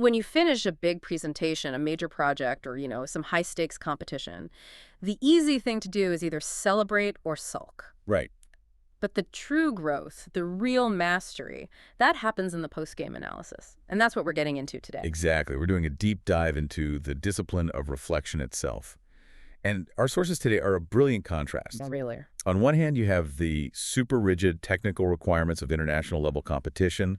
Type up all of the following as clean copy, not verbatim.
When you finish a big presentation, a major project, or, some high-stakes competition, the easy thing to do is either celebrate or sulk. Right. But the true growth, the real mastery, that happens in the post-game analysis. And that's what we're getting into today. Exactly. We're doing a deep dive into the discipline of reflection itself. And our sources today are a brilliant contrast. Really. On one hand, you have the super rigid technical requirements of international level competition.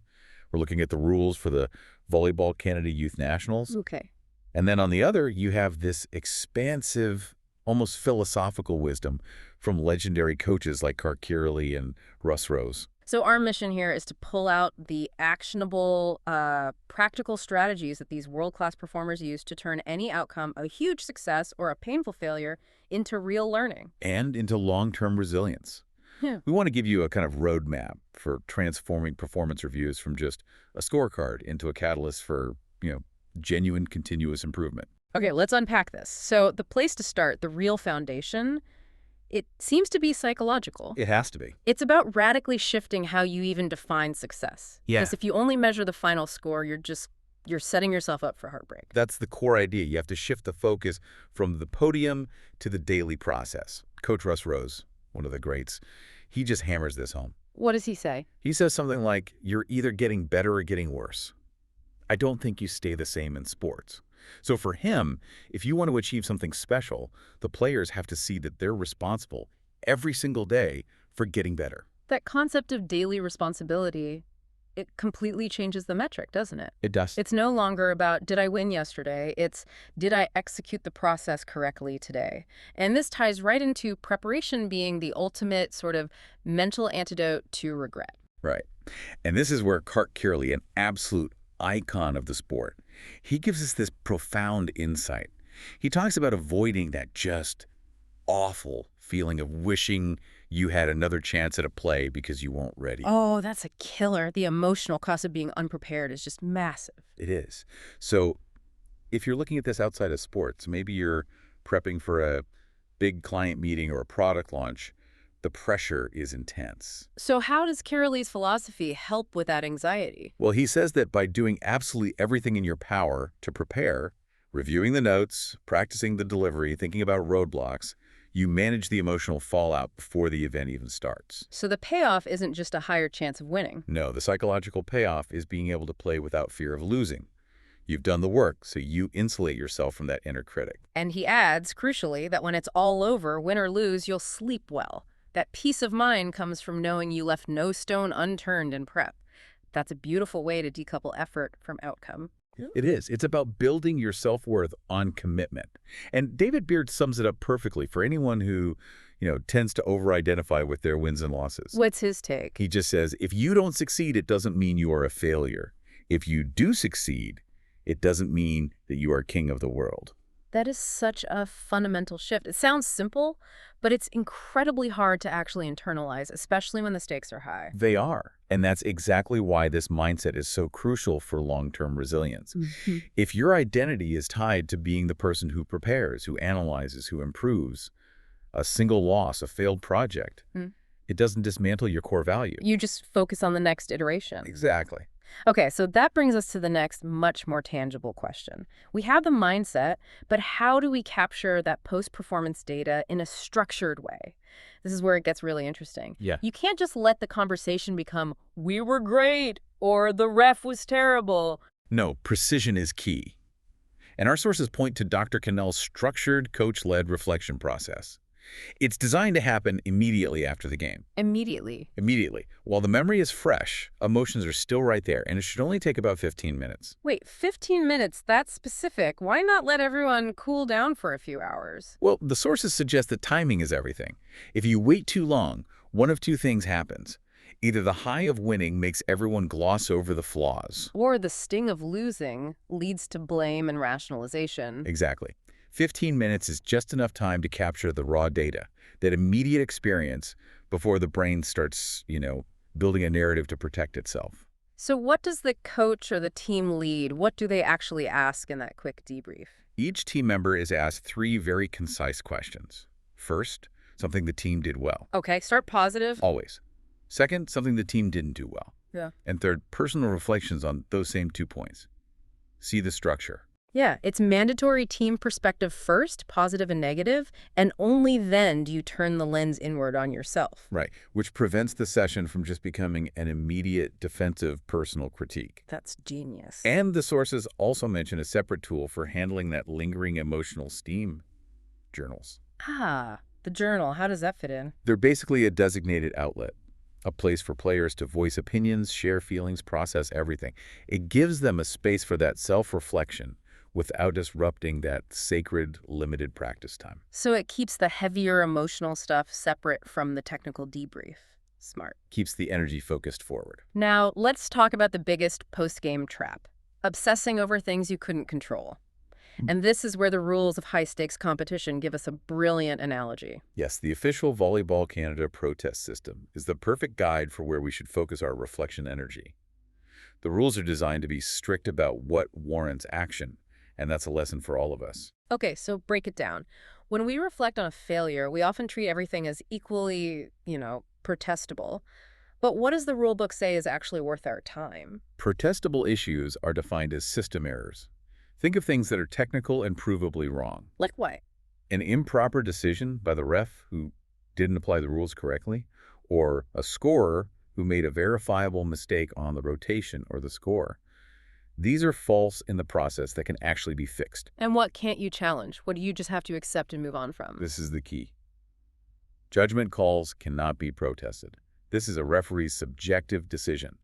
We're looking at the rules for the Volleyball Canada Youth Nationals. Okay. And then on the other, you have this expansive, almost philosophical wisdom from legendary coaches like Clark Kearley and Russ Rose. So our mission here is to pull out the actionable, practical strategies that these world-class performers use to turn any outcome, a huge success or a painful failure, into real learning. And into long-term resilience. Yeah. We want to give you a kind of roadmap for transforming performance reviews from just a scorecard into a catalyst for, genuine continuous improvement. Okay, let's unpack this. So the place to start, the real foundation, it seems to be psychological. It has to be. It's about radically shifting how you even define success. Yeah. Because if you only measure the final score, you're setting yourself up for heartbreak. That's the core idea. You have to shift the focus from the podium to the daily process. Coach Russ Rose, one of the greats, he just hammers this home. What does he say? He says something like, you're either getting better or getting worse. I don't think you stay the same in sports. So for him, if you want to achieve something special, the players have to see that they're responsible every single day for getting better. That concept of daily responsibility, it completely changes the metric, doesn't it? It does. It's no longer about, did I win yesterday? It's, did I execute the process correctly today? And this ties right into preparation being the ultimate sort of mental antidote to regret. Right. And this is where Clark Kearley, an absolute icon of the sport, he gives us this profound insight. He talks about avoiding that just awful feeling of wishing you had another chance at a play because you weren't ready. Oh, that's a killer. The emotional cost of being unprepared is just massive. It is. So if you're looking at this outside of sports, maybe you're prepping for a big client meeting or a product launch, the pressure is intense. So how does Kearley's philosophy help with that anxiety? Well, he says that by doing absolutely everything in your power to prepare, reviewing the notes, practicing the delivery, thinking about roadblocks, you manage the emotional fallout before the event even starts. So the payoff isn't just a higher chance of winning. No, the psychological payoff is being able to play without fear of losing. You've done the work, so you insulate yourself from that inner critic. And he adds, crucially, that when it's all over, win or lose, you'll sleep well. That peace of mind comes from knowing you left no stone unturned in prep. That's a beautiful way to decouple effort from outcome. It is. It's about building your self-worth on commitment. And David Beard sums it up perfectly for anyone who, tends to over-identify with their wins and losses. What's his take? He just says, if you don't succeed, it doesn't mean you are a failure. If you do succeed, it doesn't mean that you are king of the world. That is such a fundamental shift. It sounds simple, but it's incredibly hard to actually internalize, especially when the stakes are high. They are. And that's exactly why this mindset is so crucial for long-term resilience. Mm-hmm. If your identity is tied to being the person who prepares, who analyzes, who improves, a single loss, a failed project, it doesn't dismantle your core value. You just focus on the next iteration. Exactly. Okay, so that brings us to the next, much more tangible question. We have the mindset, but how do we capture that post-performance data in a structured way? This is where it gets really interesting. Yeah. You can't just let the conversation become, we were great, or the ref was terrible. No, precision is key. And our sources point to Dr. Cannell's structured, coach-led reflection process. It's designed to happen immediately after the game. Immediately. Immediately. While the memory is fresh, emotions are still right there, and it should only take about 15 minutes. Wait, 15 minutes? That's specific. Why not let everyone cool down for a few hours? Well, the sources suggest that timing is everything. If you wait too long, one of two things happens. Either the high of winning makes everyone gloss over the flaws. Or the sting of losing leads to blame and rationalization. Exactly. 15 minutes is just enough time to capture the raw data, that immediate experience, before the brain starts, building a narrative to protect itself. So what does the coach or the team lead? What do they actually ask in that quick debrief? Each team member is asked 3 very concise questions. First, something the team did well. Okay, start positive. Always. Second, something the team didn't do well. Yeah. And third, personal reflections on those same 2 points. See the structure. Yeah, it's mandatory team perspective first, positive and negative, and only then do you turn the lens inward on yourself. Right, which prevents the session from just becoming an immediate defensive personal critique. That's genius. And the sources also mention a separate tool for handling that lingering emotional steam: journals. Ah, the journal, how does that fit in? They're basically a designated outlet, a place for players to voice opinions, share feelings, process everything. It gives them a space for that self-reflection without disrupting that sacred, limited practice time. So it keeps the heavier emotional stuff separate from the technical debrief. Smart. Keeps the energy focused forward. Now, let's talk about the biggest post-game trap: obsessing over things you couldn't control. And this is where the rules of high-stakes competition give us a brilliant analogy. Yes, the official Volleyball Canada protest system is the perfect guide for where we should focus our reflection energy. The rules are designed to be strict about what warrants action, and that's a lesson for all of us. Okay, so break it down. When we reflect on a failure, we often treat everything as equally, protestable. But what does the rule book say is actually worth our time? Protestable issues are defined as system errors. Think of things that are technical and provably wrong. Like what? An improper decision by the ref who didn't apply the rules correctly, or a scorer who made a verifiable mistake on the rotation or the score. These are false in the process that can actually be fixed. And what can't you challenge? What do you just have to accept and move on from? This is the key. Judgment calls cannot be protested. This is a referee's subjective decision.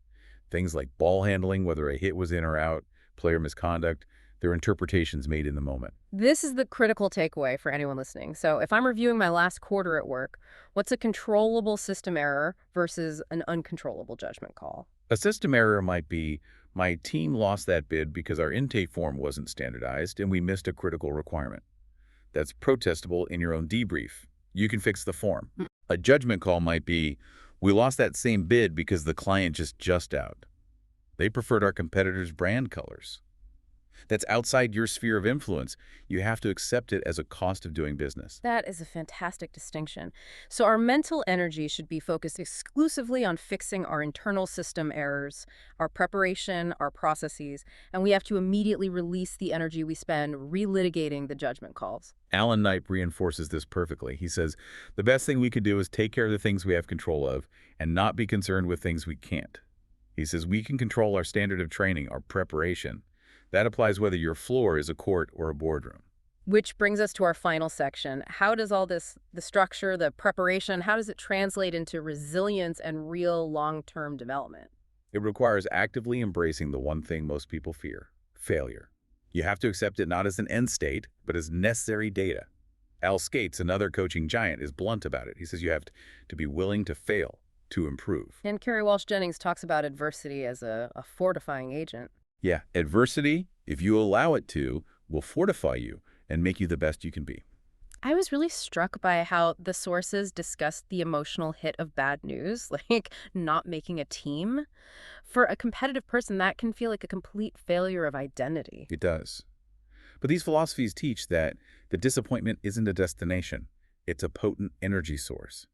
Things like ball handling, whether a hit was in or out, player misconduct, their interpretations made in the moment. This is the critical takeaway for anyone listening. So if I'm reviewing my last quarter at work, what's a controllable system error versus an uncontrollable judgment call? A system error might be, my team lost that bid because our intake form wasn't standardized and we missed a critical requirement. That's protestable in your own debrief. You can fix the form. A judgment call might be, we lost that same bid because the client just out. They preferred our competitor's brand colors. That's outside your sphere of influence. You have to accept it as a cost of doing business. That is a fantastic distinction. So our mental energy should be focused exclusively on fixing our internal system errors, our preparation, our processes, and we have to immediately release the energy we spend relitigating the judgment calls. Alan Knight reinforces this perfectly. He says, the best thing we can do is take care of the things we have control of and not be concerned with things we can't. He says, we can control our standard of training, our preparation. That applies whether your floor is a court or a boardroom. Which brings us to our final section. How does all this, the structure, the preparation, how does it translate into resilience and real long-term development? It requires actively embracing the one thing most people fear: failure. You have to accept it not as an end state, but as necessary data. Al Skates, another coaching giant, is blunt about it. He says you have to be willing to fail to improve. And Kerry Walsh-Jennings talks about adversity as a fortifying agent. Yeah, adversity, if you allow it to, will fortify you and make you the best you can be. I was really struck by how the sources discussed the emotional hit of bad news, like not making a team. For a competitive person, that can feel like a complete failure of identity. It does. But these philosophies teach that the disappointment isn't a destination. It's a potent energy source.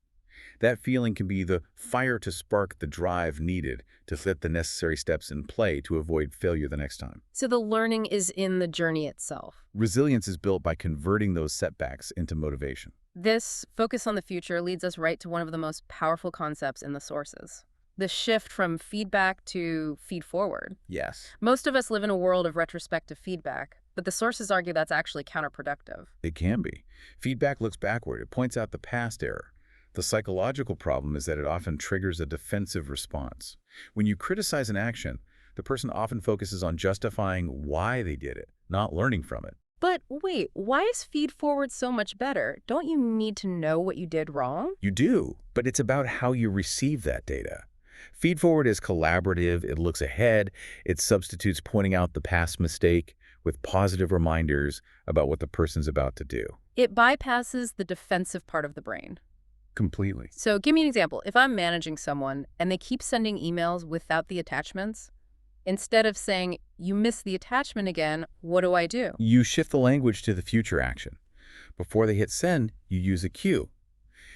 That feeling can be the fire to spark the drive needed to set the necessary steps in play to avoid failure the next time. So the learning is in the journey itself. Resilience is built by converting those setbacks into motivation. This focus on the future leads us right to one of the most powerful concepts in the sources: the shift from feedback to feed forward. Yes. Most of us live in a world of retrospective feedback, but the sources argue that's actually counterproductive. It can be. Feedback looks backward. It points out the past error. The psychological problem is that it often triggers a defensive response. When you criticize an action, the person often focuses on justifying why they did it, not learning from it. But wait, why is feed forward so much better? Don't you need to know what you did wrong? You do, but it's about how you receive that data. Feed forward is collaborative. It looks ahead. It substitutes pointing out the past mistake with positive reminders about what the person's about to do. It bypasses the defensive part of the brain. Completely. So give me an example. If I'm managing someone and they keep sending emails without the attachments, instead of saying, you missed the attachment again, what do? You shift the language to the future action. Before they hit send, you use a cue.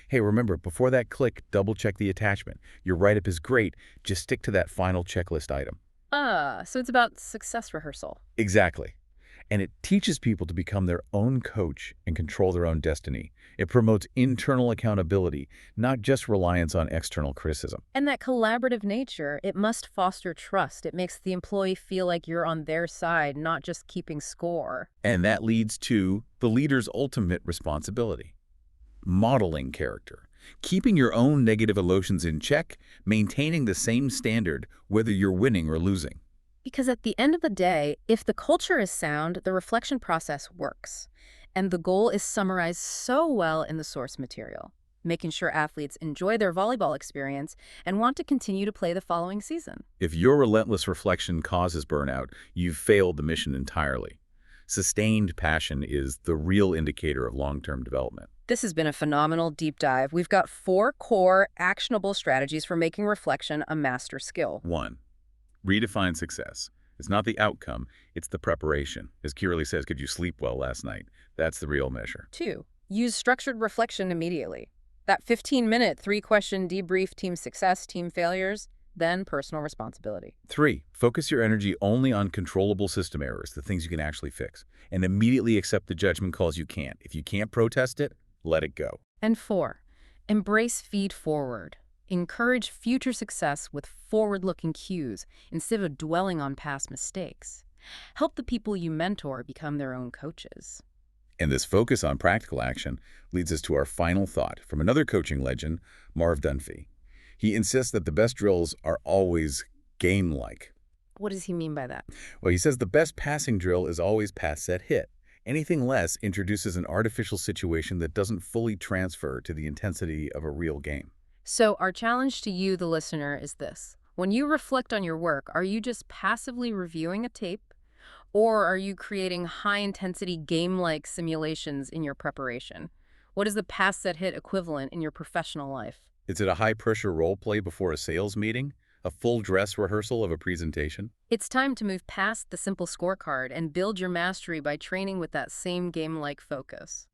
Hey, remember, before that click, double check the attachment. Your write-up is great. Just stick to that final checklist item. So it's about success rehearsal. Exactly. And it teaches people to become their own coach and control their own destiny. It promotes internal accountability, not just reliance on external criticism. And that collaborative nature, it must foster trust. It makes the employee feel like you're on their side, not just keeping score. And that leads to the leader's ultimate responsibility: modeling character, keeping your own negative emotions in check, maintaining the same standard whether you're winning or losing. Because at the end of the day, if the culture is sound, the reflection process works. And the goal is summarized so well in the source material, making sure athletes enjoy their volleyball experience and want to continue to play the following season. If your relentless reflection causes burnout, you've failed the mission entirely. Sustained passion is the real indicator of long-term development. This has been a phenomenal deep dive. We've got 4 core actionable strategies for making reflection a master skill. 1. Redefine success. It's not the outcome, it's the preparation. As Kierley says, could you sleep well last night? That's the real measure. 2. Use structured reflection immediately. That 15-minute, 3-question debrief: team success, team failures, then personal responsibility. 3. Focus your energy only on controllable system errors, the things you can actually fix, and immediately accept the judgment calls you can't. If you can't protest it, let it go. And 4, embrace feed forward. Encourage future success with forward-looking cues instead of dwelling on past mistakes. Help the people you mentor become their own coaches. And this focus on practical action leads us to our final thought from another coaching legend, Marv Dunphy. He insists that the best drills are always game-like. What does he mean by that? Well, he says the best passing drill is always pass, set, hit. Anything less introduces an artificial situation that doesn't fully transfer to the intensity of a real game. So our challenge to you, the listener, is this. When you reflect on your work, are you just passively reviewing a tape? Or are you creating high-intensity game-like simulations in your preparation? What is the pass-set-hit equivalent in your professional life? Is it a high-pressure role play before a sales meeting? A full-dress rehearsal of a presentation? It's time to move past the simple scorecard and build your mastery by training with that same game-like focus.